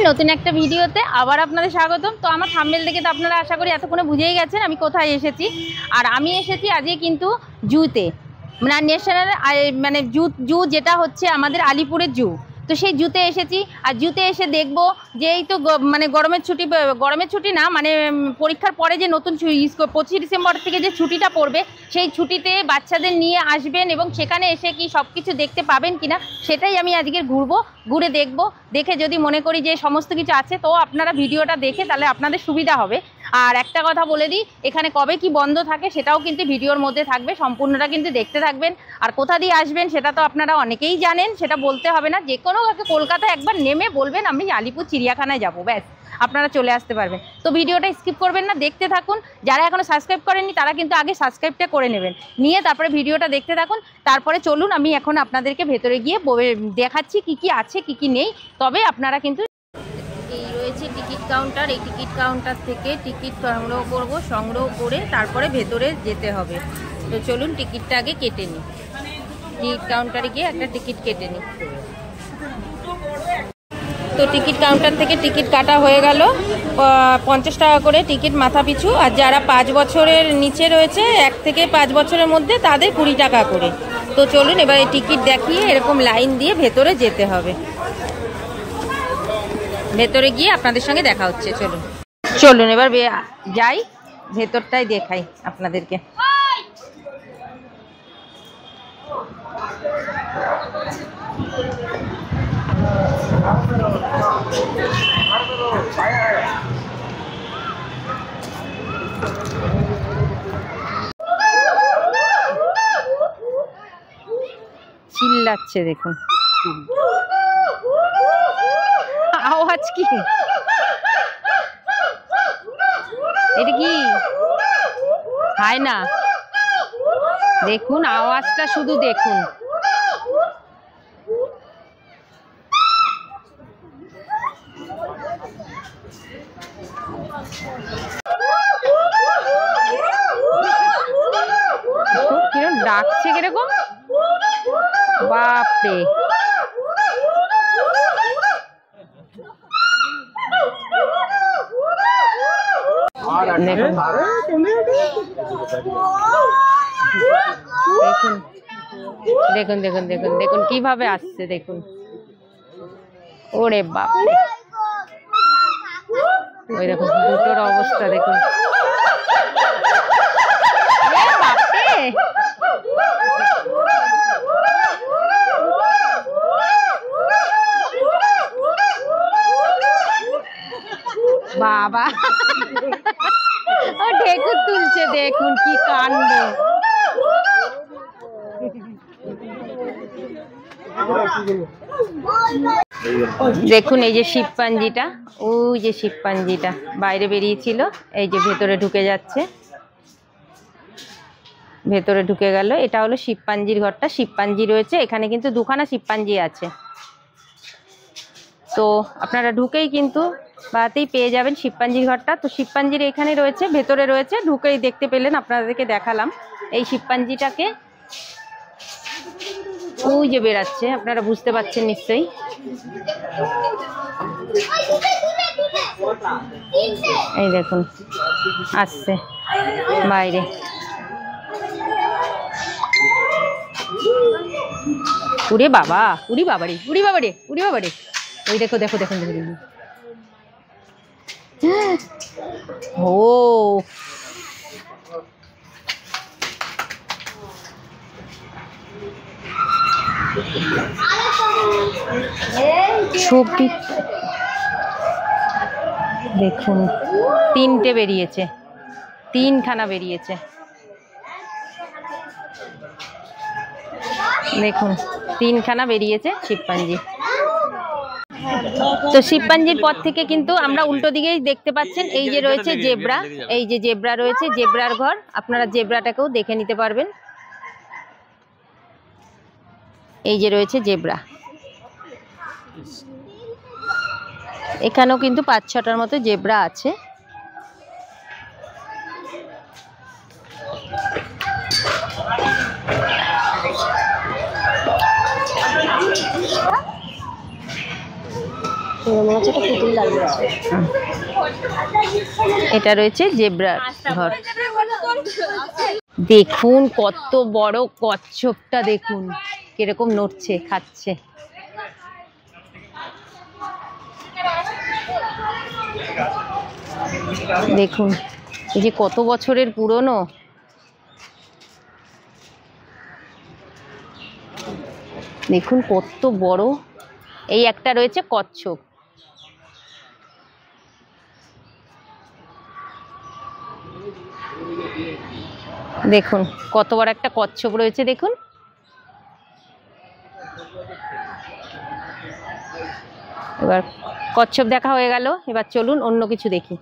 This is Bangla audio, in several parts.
নতুন একটা ভিডিওতে আবার আপনাদের স্বাগতম। তো আমার থাম্বনেল দেখে তো আপনারা আশা করি এতক্ষণে বুঝেই গেছেন আমি কোথায় এসেছি। আর আমি এসেছি আজকে কিন্তু জুতে, মানে ন্যাশনাল মানে জু যেটা হচ্ছে আমাদের আলিপুরের জু। তো সেই জুতে এসেছি, আর জুতে এসে দেখবো যে এই তো মানে গরমের ছুটি না, মানে পরীক্ষার পরে যে নতুন 25 ডিসেম্বর থেকে যে ছুটিটা পড়বে, সেই ছুটিতে বাচ্চাদের নিয়ে আসবেন এবং সেখানে এসে কি সব কিছু দেখতে পাবেন কিনা সেটাই আমি আজকে ঘুরে দেখবো। দেখে যদি মনে করি যে সমস্ত কিছু আছে, তো আপনারা ভিডিওটা দেখে তাহলে আপনাদের সুবিধা হবে। আর একটা কথা বলে দিই, এখানে কবে কি বন্ধ থাকে সেটাও কিন্তু ভিডিওর মধ্যে থাকবে, সম্পূর্ণটা কিন্তু দেখতে থাকবেন। আর কোথা দিয়ে আসবেন সেটা তো আপনারা অনেকেই জানেন, সেটা বলতে হবে না। যে কোনো কলকাতায় একবার নেমে বলবেন আমি আলিপুর চিড়িয়াখানায় যাবো, ব্যাস আপনারা চলে আসতে পারবেন। তো ভিডিওটা স্কিপ করবেন না, দেখতে থাকুন। যারা এখনো সাবস্ক্রাইব করেননি তারা কিন্তু আগে সাবস্ক্রাইবটা করে নেবেন, নিয়ে তারপরে ভিডিওটা দেখতে থাকুন। তারপরে চলুন আমি এখন আপনাদেরকে ভেতরে গিয়ে দেখাচ্ছি কি কি আছে কি কি নেই। তবে আপনারা কিন্তু এই রয়েছে টিকিট কাউন্টার, এই টিকিট কাউন্টার থেকে টিকিট সংগ্রহ করে তারপরে ভেতরে যেতে হবে। তো চলুন টিকিটটা আগে কেটে নিই, টিকিট কাউন্টারে গিয়ে একটা টিকিট কেটে নিই। তো টিকিট কাউন্টার থেকে টিকিট কাটা হয়ে গেল, 50 টাকা করে টিকিট মাথা পিছু। আর যারা 5 বছরের নিচে রয়েছে, 1 থেকে 5 বছরের মধ্যে, তাদের 20 টাকা করে। তো চলুন এবার এই টিকিট দেখিয়ে এরকম লাইন দিয়ে ভেতরে যেতে হবে। ভেতরে গিয়ে আপনাদের সঙ্গে দেখা হচ্ছে। চলুন এবার যাই, ভেতরটাই দেখাই আপনাদেরকে। চিল্লাচ্ছে দেখুন, আওয়াজ কি, এটা কি হয় না? দেখুন আওয়াজটা শুধু দেখুন। কিরকম ডাকছে, কিরকম বাপরে। দেখুন দেখুন দেখুন দেখুন দেখুন কিভাবে আসছে দেখুন। ওরে বাপরে, ওই দেখুন দুটোর অবস্থা দেখুন। বাবা ও ঢেকুর তুলছে, দেখুন কি কাণ্ড। দেখুন এই যে শিবপাঞ্জিটা, ওই যে শিবপাঞ্জিটা বাইরে বেরিয়েছিল, এই যে ভেতরে ঢুকে যাচ্ছে, ভেতরে ঢুকে গেল। এটা হলো শিবপাঞ্জির ঘরটা, শিবপাঞ্জি রয়েছে এখানে, কিন্তু দুখানা শিবপাঞ্জি আছে। তো আপনারা ঢুকেই কিন্তু বাতেই পেয়ে যাবেন শিবপাঞ্জির ঘরটা। তো শিবপাঞ্জির এখানে রয়েছে, ভেতরে রয়েছে, ঢুকেই দেখতে পেলেন, আপনাদেরকে দেখালাম এই শিবপাঞ্জিটাকে। ওই যে বেরাচ্ছে, আপনারা বুঝতে পারছেন নিশ্চয়ই। এই দেখুন আসছে বাইরে। উড়ে বাবা, উড়ি বাবারে, উড়ি বাবারে, উড়ি বাবারে। ওই দেখো দেখো দেখুন দেখুন। ও ছবি দেখুন, 3টে বেরিয়েছে, 3খানা বেরিয়েছে দেখুন, 3খানা বেরিয়েছে শিবপাঞ্জি। তো শিবপাঞ্জির পর থেকে কিন্তু আমরা উল্টো দিকেই দেখতে পাচ্ছেন, এই যে রয়েছে জেব্রা, এই যে জেব্রা রয়েছে, জেব্রার ঘর। আপনারা জেব্রাটাকেও দেখে নিতে পারবেন। এই যে রয়েছে জেব্রা, এখানেও কিন্তু 5-6টার মতো জেব্রা আছে। মনে হচ্ছে একটা পুতুল দাঁড়িয়ে আছে। এটা রয়েছে জেব্রা ঘর। দেখুন কত বড় কচ্ছপটা, দেখুন কিরকম নড়ছে খাচ্ছে। দেখুন এই যে কত বছরের পুরনো। দেখুন কত বড়। এই একটা রয়েছে কচ্ছপ। দেখুন কত বড় একটা কচ্ছপ রয়েছে দেখুন। এবার কচ্ছপ দেখা হয়ে গেল, এবার চলুন অন্য কিছু দেখি।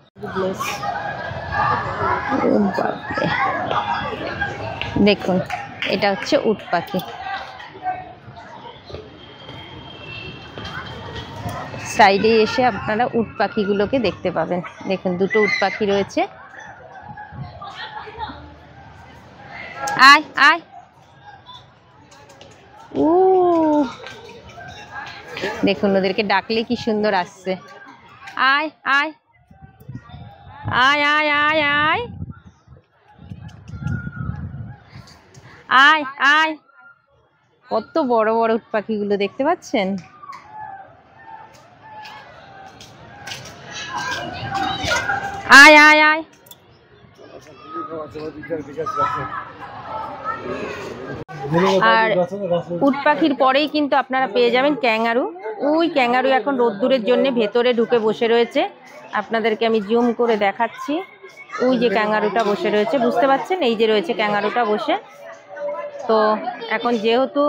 দেখুন এটা হচ্ছে উট পাখি। সাইডে এসে আপনারা উট পাখিগুলোকে দেখতে পাবেন। দেখুন দুটো উট পাখি রয়েছে। আয় আয়। দেখুন ওদেরকে ডাকলে কি সুন্দর আসছে। আয় আয় আয় আয় আয় আয় আয় আয়। কত বড় বড় উট পাখিগুলো দেখতে পাচ্ছেন। আয় আয় আয়। আর উট পাখির পরেই কিন্তু আপনারা পেয়ে যাবেন ক্যাঙ্গারু। ওই ক্যাঙ্গারু এখন রোদ্দুরের জন্য ভেতরে ঢুকে বসে রয়েছে। আপনাদেরকে আমি জুম করে দেখাচ্ছি। ওই যে ক্যাঙ্গারুটা বসে রয়েছে, বুঝতে পারছেন? এই যে রয়েছে ক্যাঙ্গারুটা বসে। তো এখন যেহেতু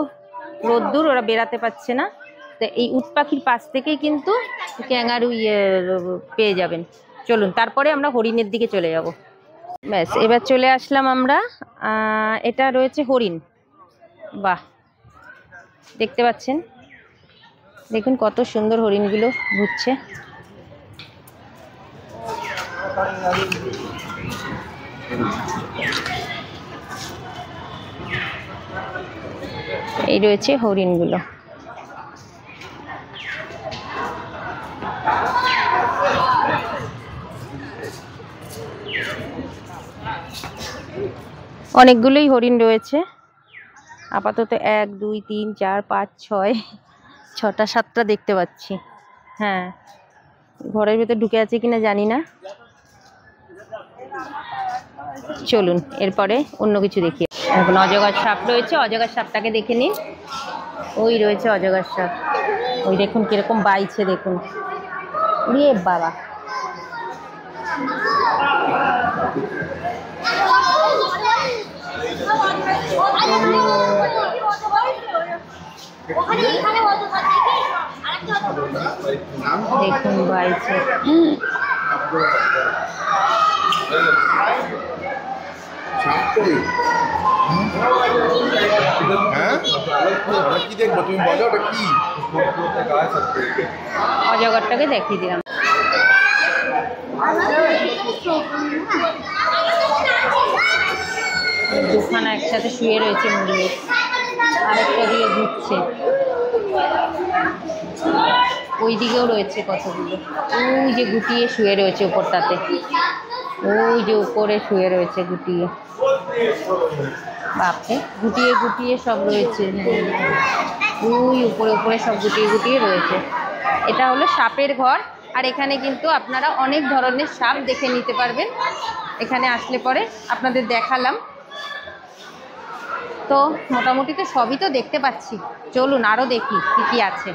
রোদ্দুর, ওরা বেরাতে পারছে না, তো এই উট পাখির পাশ থেকেই কিন্তু ক্যাঙ্গারু পেয়ে যাবেন। চলুন তারপরে আমরা হরিণের দিকে চলে যাব। ব্যাস এবার চলে আসলাম আমরা। এটা রয়েছে হরিণ। বাহ, দেখতে পাচ্ছেন? দেখুন কত সুন্দর হরিণগুলো ঘুরছে। এই রয়েছে হরিণগুলো। অনেকগুলোই হরিণ রয়েছে আপাতত। 1 2 3 4 5 6 6টা 7টা দেখতে পাচ্ছি। হ্যাঁ, ঘরের ভেতর ঢুকে আছে কিনা জানি না। চলুন এরপরে অন্য কিছু দেখি। এখন অজগর সাপ রয়েছে, অজগর সাপটাকে দেখে নিন। ওই রয়েছে অজগর সাপ। ওই দেখুন কিরকম বাইছে, দেখুন। রে বাবা, দেখুন বাইছে। অজগরটাকে দেখিয়ে দিলাম। দুখানা একসাথে শুয়ে রয়েছে মুরগি, আরেকটা দিয়ে ঘুরছে। ওই দিকেও রয়েছে কতগুলো। ওই যে গুটিয়ে শুয়ে রয়েছে উপরটাতে, ওই যে উপরে শুয়ে রয়েছে গুটিয়ে। বাপরে, গুটিয়ে গুটিয়ে সব রয়েছে। ওই উপরে উপরে সব গুটিয়ে গুটিয়ে রয়েছে। এটা হলো সাপের ঘর। আর এখানে কিন্তু আপনারা অনেক ধরনের সাপ দেখে নিতে পারবেন। এখানে আসলে পরে আপনাদের দেখালাম। তো মোটামুটি তো সবই তো দেখতে পাচ্ছি। চলুন আরও দেখি কী কী আছে।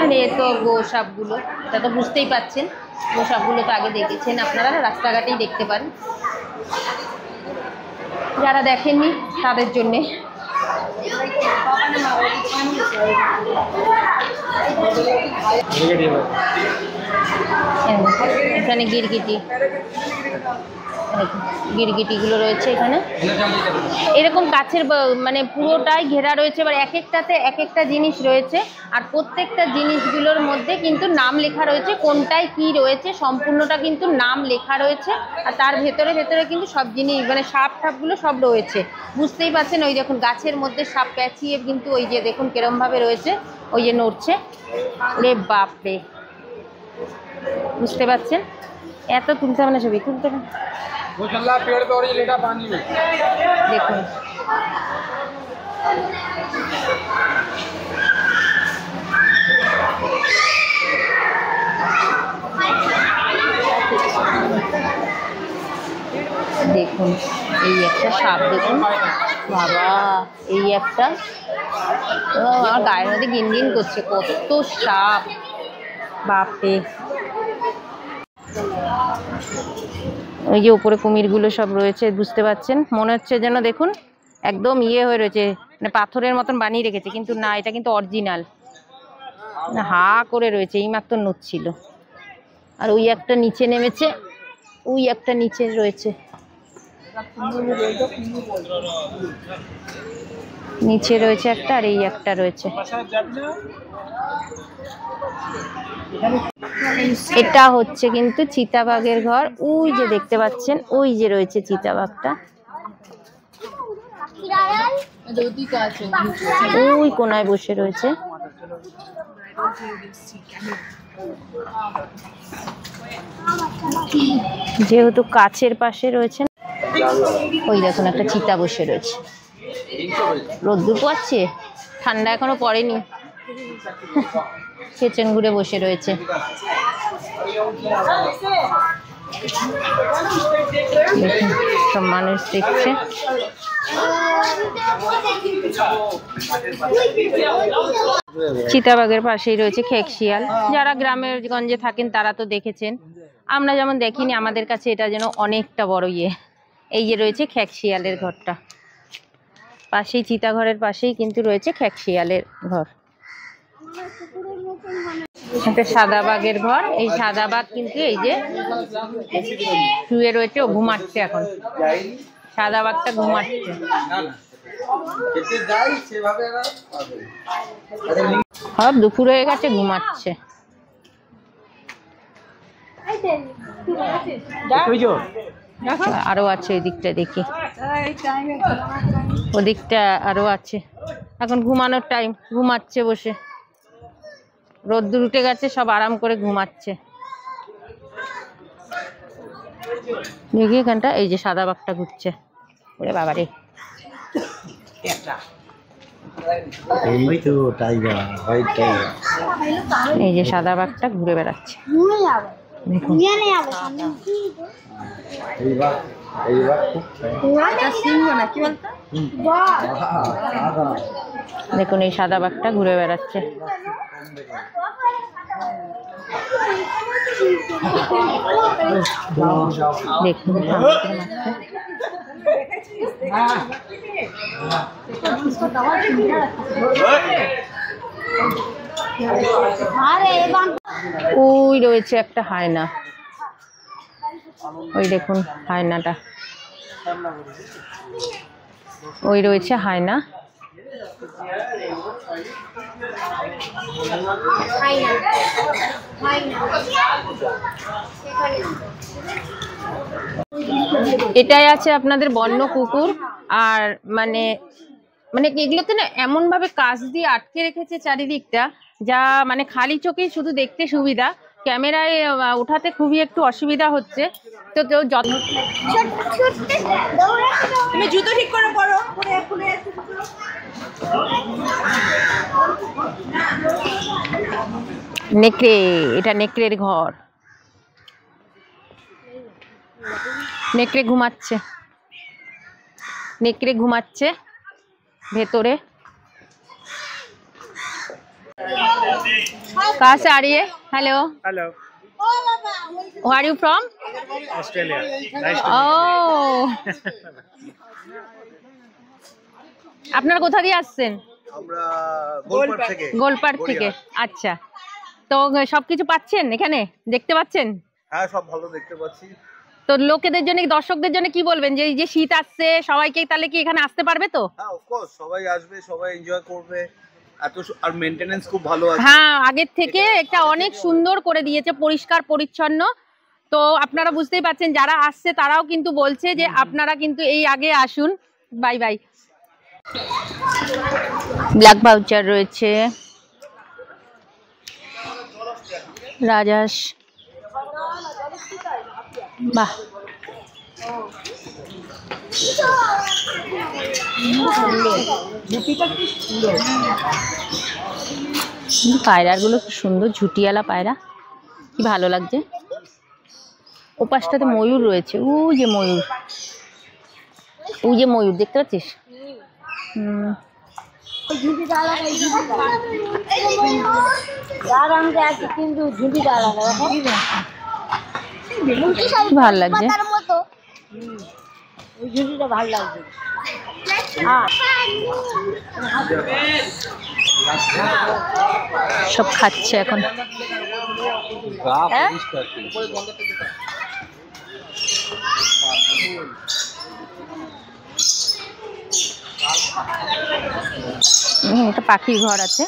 আর এ তো গোসাপগুলো, এটা তো বুঝতেই পাচ্ছেন। গোসাপগুলো তো আগে দেখেছেন আপনারা, রাস্তাঘাটেই দেখতে পান। যারা দেখেননি তাদের জন্যে। এখানে গিরগিটি, গিরগিটিগুলো রয়েছে এখানে। এরকম কাছের মানে পুরোটাই ঘেরা রয়েছে, এবার এক একটাতে এক একটা জিনিস রয়েছে, আর প্রত্যেকটা জিনিসগুলোর মধ্যে কিন্তু নাম লেখা রয়েছে, কোনটায় কি রয়েছে সম্পূর্ণটা কিন্তু নাম লেখা রয়েছে। আর তার ভেতরে ভেতরে কিন্তু সব জিনিস মানে সাপ ঠাপগুলো সব রয়েছে, বুঝতেই পারছেন। ওই দেখুন গাছের মধ্যে সাপ প্যাঁচিয়ে কিন্তু ওই যে দেখুন কিরমভাবে রয়েছে, ওই যে নড়ছে। রে বাপরে, বুঝতে পারছেন। এত তুলতে হবে না, ছবি তুলতে হবে। দেখুন দেখুন এই একটা সাপ, দেখুন বাবা, এই একটা আমার গায়ের মধ্যে গিন গিন করছে, কত সাপ বাপরে। ওই যে উপরে কুমিরগুলো সব রয়েছে, বুঝতে পারছেন, মনে হচ্ছে যেন দেখুন একদম ইয়ে হয়ে রয়েছে, মানে পাথরের মতন বানিয়ে রেখেছে, কিন্তু না, এটা কিন্তু অরিজিনাল। হা করে রয়েছে, এইমাত্র নড়ছিল। আর ওই একটা নিচে নেমেছে, ওই একটা নিচে রয়েছে, নিচে রয়েছে একটা, আর এই একটা রয়েছে। এটা হচ্ছে কিন্তু চিতাবাঘের ঘর, ওই যে দেখতে পাচ্ছেন, ওই যে রয়েছে চিতাবাঘটা, ওই কোনায় বসে রয়েছে। যেহেতু কাছের পাশে রয়েছে, ওই দেখুন একটা চিতা বসে রয়েছে, রোদ্দুর পোয়াচ্ছে, ঠান্ডা এখনো পড়েনি, পেছন ঘুরে বসে রয়েছে। দেখুন সব মানুষ দেখছে। চিতাবাঘের পাশেই রয়েছে খেকশিয়াল, যারা গ্রামের গঞ্জে থাকেন তারা তো দেখেছেন, আমরা যেমন দেখিনি, আমাদের কাছে এটা যেন অনেকটা বড় ইয়ে। এই যে রয়েছে খেকশিয়ালের ঘরটা, পাশেই চিতাঘরের পাশেই কিন্তু রয়েছে খেকশিয়ালের ঘর। একটা সাদা বাঘের ঘর, এই সাদা বাঘ কিন্তু এই যে শুয়ে রয়েছে, ও ঘুমাচ্ছে এখন, সাদা বাঘটা ঘুমাচ্ছে। সব দুপুর হয়ে গেছে, ঘুমাচ্ছে। আরো আছে ওই দিকটা, দেখি ওদিকটা আরো আছে, এখন ঘুমানোর টাইম, ঘুমাচ্ছে বসে, রোদ্দুর উঠে গেছে, সব আরাম করে ঘুমাচ্ছে। দেখি এখানটা, এই যে সাদা বাঘটা ঘুরছে, ওরে বাবারে, এই যে সাদা বাঘটা ঘুরে বেড়াচ্ছে, দেখুন এই সাদা বাঘটা ঘুরে বেড়াচ্ছে। দেখুন ওই রয়েছে একটা হায়না, ওই দেখুন হায়নাটা, ওই রয়েছে হায়না। এটাই আছে আপনাদের বন্য কুকুর। আর মানে মানে এগুলোতে না এমন ভাবে কাঁচ দিয়ে আটকে রেখেছে চারিদিকটা, যা মানে খালি চোখেই শুধু দেখতে সুবিধা, ক্যামেরায় ওঠাতে খুবই একটু অসুবিধা হচ্ছে। তো কেউ যত্ন, তুমি জুতো ঠিক করে পরো, নেকড়ে, এটা নেকড়ের ঘর, নেকড়ে ঘুমাচ্ছে, নেকড়ে ঘুমাচ্ছে ভেতরে। कहाँ से आ रही है? Hello hello Where are you from? Australia Oh আপনারা কোথা দিয়ে আসছেন? আমরা গোলপাড় থেকে। গোলপাড় থেকে, আচ্ছা। তো সবকিছু পাচ্ছেন এখানে, দেখতে পাচ্ছেন? হ্যাঁ, সব ভালো দেখতে পাচ্ছি। তো লোকেদের জন্য, দর্শকদের জন্য কি বলবেন, যে এই যে শীত আসছে, সবাইকে তাহলে কি এখানে আসতে পারবে তো? হ্যাঁ, অফকোর্স সবাই আসবে, সবাই এনজয় করবে। আর মেইনটেনেন্স খুব ভালো আছে। হ্যাঁ, আগের থেকে একটা অনেক সুন্দর করে দিয়েছে, পরিষ্কার পরিচ্ছন্ন। তো আপনারা বুঝতেই পারছেন, যারা আসছে তারাও কিন্তু বলছে যে আপনারা কিন্তু এই আগে আসুন। Bye bye. ব্ল্যাক ভাউচার রয়েছে, রাজহাঁস, বাহ, পায়রাগুলো কি সুন্দর, ঝুটিয়ালা পায়রা, কি ভালো লাগছে। ওপাশটাতে ময়ূর রয়েছে, ওই যে ময়ূর, ওই যে ময়ূর দেখতে পাচ্ছিস? ভাল লাগছে, সব খাচ্ছে এখন। একটা পাখির ঘর আছে।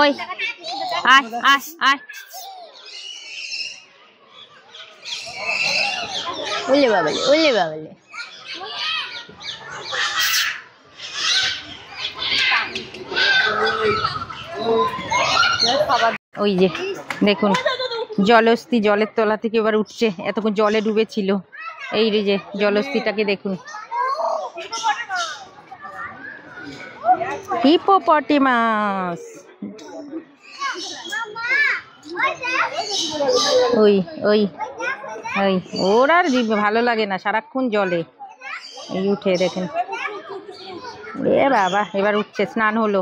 ওই আয় আয় আয়, ওলে বাবালে, ওলে বাবালে। ওই যে দেখুন, জলহস্তী জলের তলা থেকে এবার উঠছে, এতক্ষণ জলে ডুবেছিল। এই যে জলহস্তীটাকে দেখুন, হিপোপটেমাস। ওই ওই ওই, ওর আর ভালো লাগে না, সারাক্ষণ জলে। এই উঠে দেখেন, এ বাবা, এবার উঠছে, স্নান হলো।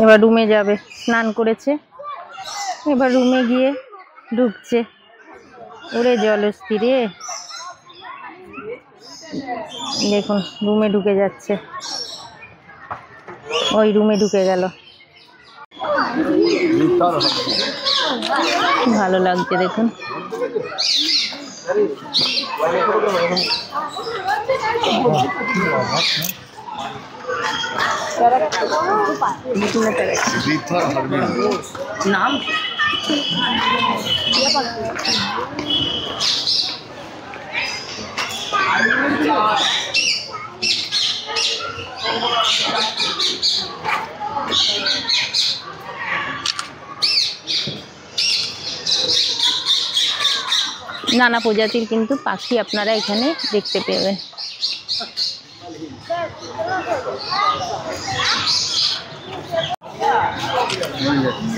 এবার রুমে যাবে, স্নান করেছে, এবার রুমে গিয়ে ঢুকছে। ওরে জলহস্তী রে, দেখুন রুমে ঢুকে যাচ্ছে, ওই রুমে ঢুকে গেল। ভালো লাগছে দেখুন। নাম নানা প্রজাতির কিন্তু পাখি আপনারা এখানে দেখতে পাবেন।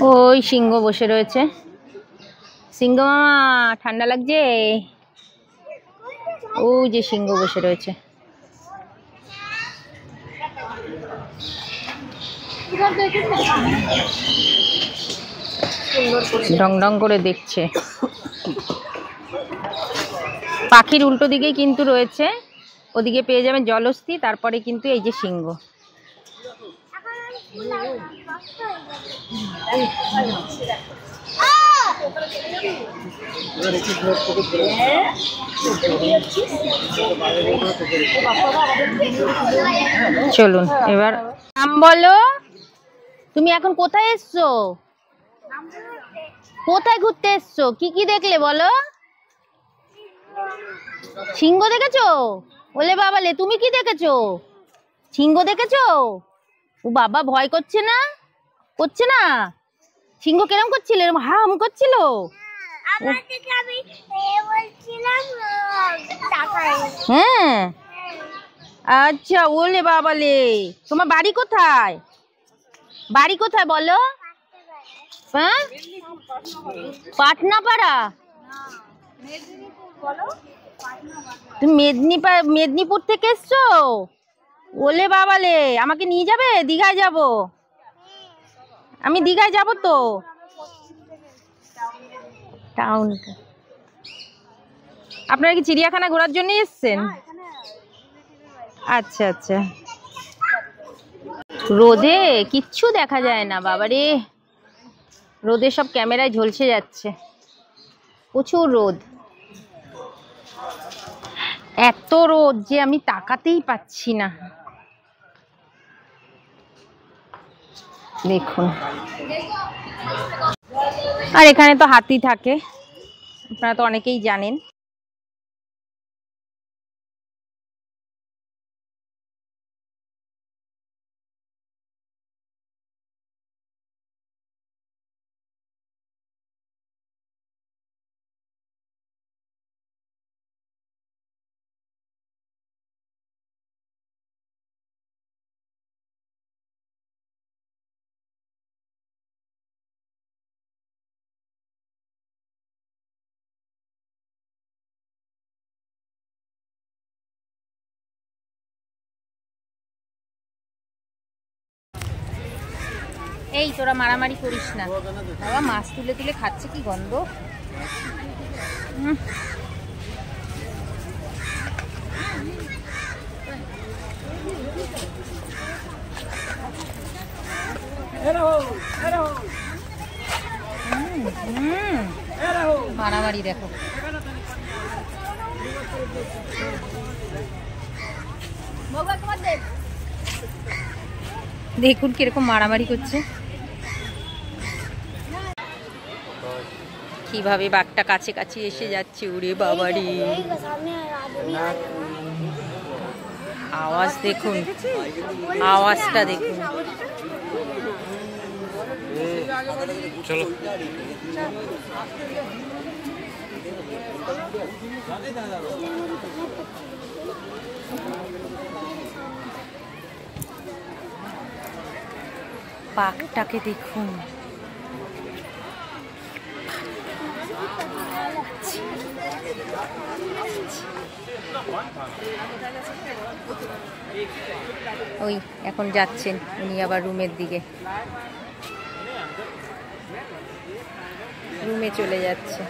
ওই সিংহ বসে রয়েছে। সিংহ মামা, ঠান্ডা লাগছে? ওই যে সিংহ বসে রয়েছে। ডং ডং করে দেখছে। পাখির উল্টো দিকেই কিন্তু রয়েছে, ওদিকে পেয়ে যাবেন জলহস্তী, তারপরে কিন্তু এই যে সিংহ। চলুন এবার নাম বলো। তুমি এখন কোথায় এসছো? কোথায় ঘুরতে এসছো? কি কি দেখলে বলো? সিংহ দেখেছো? ওলে বাবালে, তুমি কি দেখেছো? সিংহ দেখেছো? ও বাবা, ভয় করছে না? করছে না? সিংহ কেরম করছিল? এরকম হাম করছিল? হ্যাঁ, আচ্ছা। ওলে বাবালে, তোমার বাড়ি কোথায়? বাড়ি কোথায় বলো? হ্যাঁ, পাটনাপাড়া। তুমি মেদিনীপুর থেকে এসছো? ওলে বাবালে, আমাকে নিয়ে যাবে? দীঘায় যাব, আমি দীঘায় যাব তো। টাউন, আপনারা কি চিড়িয়াখানা ঘোরার জন্য এসেছেন? আচ্ছা আচ্ছা। রোদে কিচ্ছু দেখা যায় না বাবারে, রোদে সব ক্যামেরায় ঝলসে যাচ্ছে, প্রচুর রোদ। এত রোদ যে আমি তাকাতেই পাচ্ছি না। দেখুন, আর এখানে তো হাতি থাকে, আপনারা তো অনেকেই জানেন। এই তোরা মারামারি করিস না বাবা, মাছ তুলে তুলে খাচ্ছে, কি গন্ধ। মারামারি দেখো, দেখুন কিরকম মারামারি করছে, কিভাবে বাঘটা কাছে কাছে এসে যাচ্ছে। ওরে বাবারি, আওয়াজ দেখুন, আওয়াজটা দেখুন। চলো, বাঘটাকে দেখুন, ওই এখন যাচ্ছেন উনি আবার রুমের দিকে, রুমে চলে যাচ্ছে।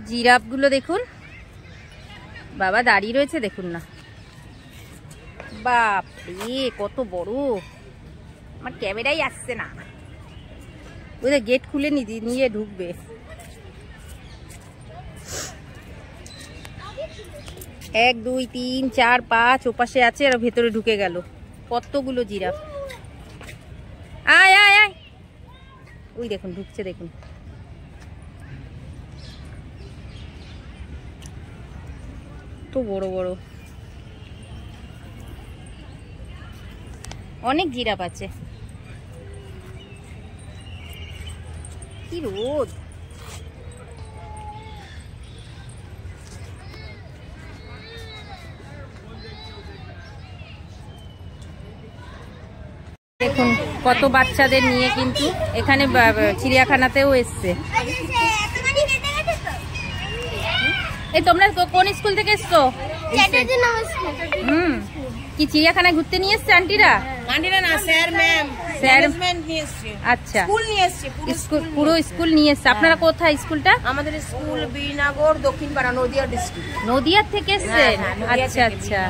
জিরাফগুলো দেখুন বাবা, দাঁড়িয়ে রয়েছে দেখুন না, বাপরে কত বড়, আমার ক্যামেরাই আসছে না। ওদের গেট খুলে নিয়ে ঢুকবে। 1 2 3 4 5 ওপাশে আছে, আর ভেতরে ঢুকে গেল। কতগুলো জিরাফ, আয় আয় আয়, ওই দেখুন ঢুকছে, দেখুন তো বড় বড়, অনেক জিরাফ আছে। কি রোদ, দেখুন কত বাচ্চাদের নিয়ে কিন্তু এখানে চিড়িয়াখানাতেও এসছে। এই তোমরা কোন স্কুল থেকে এসছো? কি চিড়িয়াখানায় ঘুরতে নিয়ে এসছে আন্টিরা? আন্টিরা না, স্যার ম্যাম, ম্যানেজমেন্ট নিয়ে এসছে। আচ্ছা, স্কুল নিয়ে এসছে, পুরো স্কুল নিয়ে এসছে। আপনারা কোথায় স্কুলটা? আমাদের স্কুল বীরনগর, দক্ষিণপাড়া, নদিয়া ডিস্ট্রিক্ট। নদিয়ার থেকে এসছেন? আচ্ছা আচ্ছা,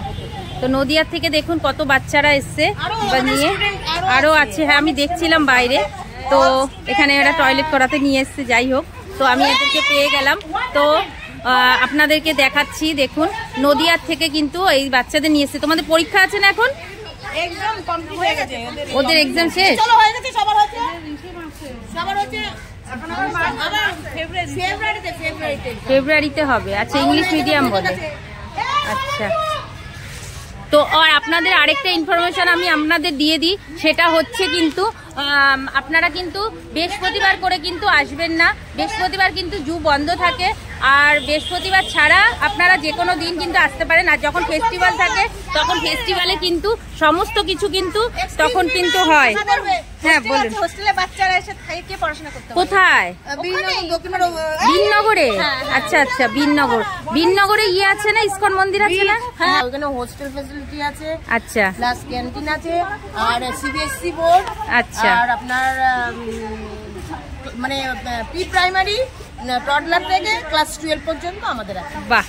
তো নদিয়ার থেকে দেখুন কত বাচ্চারা এসছে নিয়ে, আরো আছে। হ্যাঁ আমি দেখছিলাম বাইরে, তো এখানে ওরা টয়লেট করাতে নিয়ে এসছে। যাই হোক, তো আমি এদেরকে পেয়ে গেলাম, তো আপনাদেরকে দেখাচ্ছি। দেখুন নদিয়ার থেকে কিন্তু এই বাচ্চাদের নিয়ে এসছে। তোমাদের পরীক্ষা আছে না এখন? একদম কমপ্লিট হয়ে গেছে ওদের এক্সাম শেষ? চলো হয়ে গেছে, সবার হচ্ছে, সবার হচ্ছে ফেব্রুয়ারিতে হবে। আচ্ছা, ইংলিশ মিডিয়াম বলে। আচ্ছা, তো আর আপনাদের আরেকটা ইনফরমেশন আমি আপনাদের দিয়ে দিই, সেটা হচ্ছে কিন্তু আপনারা কিন্তু বৃহস্পতিবার করে কিন্তু আসবেন না। বৃহস্পতিবার কিন্তু জু বন্ধ থাকে, আর বৃহস্পতিবার ছাড়া আপনারা যে কোনো দিন কিন্তু আসতে পারেন। আর যখন ফেস্টিভ্যাল থাকে তখন ফেস্টিভ্যালে কিন্তু সমস্ত কিছু কিন্তু তখন কিন্তু হয়। হ্যাঁ বলুন। হোস্টেলে বাচ্চারা এসে থেকে পড়াশোনা করতে পারে। কোথায়? বিননগরে? আচ্ছা আচ্ছা, বিননগরে ইয়ে আছে না, ইসকন মন্দির আছে না? হ্যাঁ, ওখানে হোস্টেল ফ্যাসিলিটি আছে, আচ্ছা প্লাস ক্যান্টিন আছে, আর সিবিএসসি বোর্ড, আচ্ছা আর আপনার মানে প্রি প্রাইমারি টডলার থেকে ক্লাস 12 পর্যন্ত আমাদের আছে। বাহ,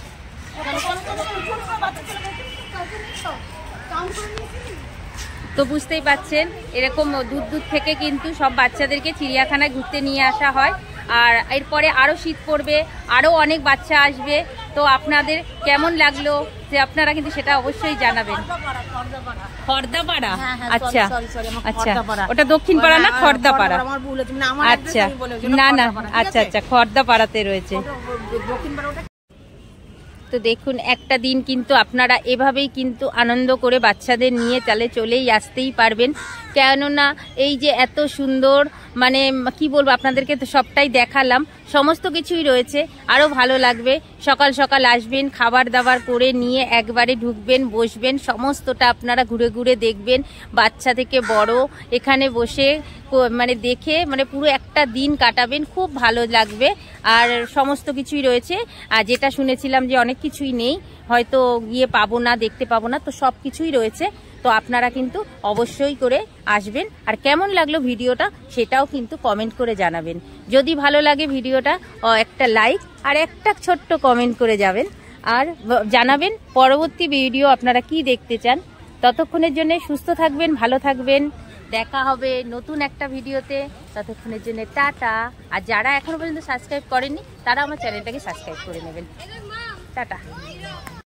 তো বুঝতেই পাচ্ছেন এরকম দূর দূর থেকে কিন্তু সব বাচ্চাদেরকে চিড়িয়াখানায় ঘুরতে নিয়ে আসা হয়। আর এরপরে আরও শীত পড়বে, আরও অনেক বাচ্চা আসবে। তো আপনাদের কেমন লাগলো যে আপনারা কিন্তু সেটা অবশ্যই জানাবেন। খর্দাপাড়া? আচ্ছা আচ্ছা, ওটা দক্ষিণ পাড়া না খর্দাপাড়া? আচ্ছা না না, আচ্ছা আচ্ছা, খর্দাপাড়াতে রয়েছে। তো দেখুন, একটা দিন কিন্তু আপনারা এভাবেই কিন্তু আনন্দ করে বাচ্চাদের নিয়ে তাহলে চলেই আসতেই পারবেন। কেননা এই যে এত সুন্দর, মানে কি বলবো আপনাদেরকে, তো সবটাই দেখালাম, সমস্ত কিছুই রয়েছে। আরও ভালো লাগবে, সকাল সকাল আসবেন, খাবার দাবার করে নিয়ে একবারে ঢুকবেন, বসবেন, সমস্তটা আপনারা ঘুরে ঘুরে দেখবেন। বাচ্চা থেকে বড় এখানে বসে মানে দেখে মানে পুরো একটা দিন কাটাবেন, খুব ভালো লাগবে। আর সমস্ত কিছুই রয়েছে। আর যেটা শুনেছিলাম যে অনেক কিছুই নেই, হয়তো গিয়ে পাবো না, দেখতে পাবো না, তো সব কিছুই রয়েছে। তো আপনারা কিন্তু অবশ্যই করে আসবেন। আর কেমন লাগলো ভিডিওটা সেটাও কিন্তু কমেন্ট করে জানাবেন। যদি ভালো লাগে ভিডিওটা একটা লাইক আর একটা ছোট্ট কমেন্ট করে যাবেন, আর জানাবেন পরবর্তী ভিডিও আপনারা কি দেখতে চান। ততক্ষণের জন্য সুস্থ থাকবেন, ভালো থাকবেন, দেখা হবে নতুন একটা ভিডিওতে। ততক্ষণের জন্য টাটা। আর যারা এখনো পর্যন্ত সাবস্ক্রাইব করেননি তারা আমার চ্যানেলটাকে সাবস্ক্রাইব করে নেবেন। টাটা।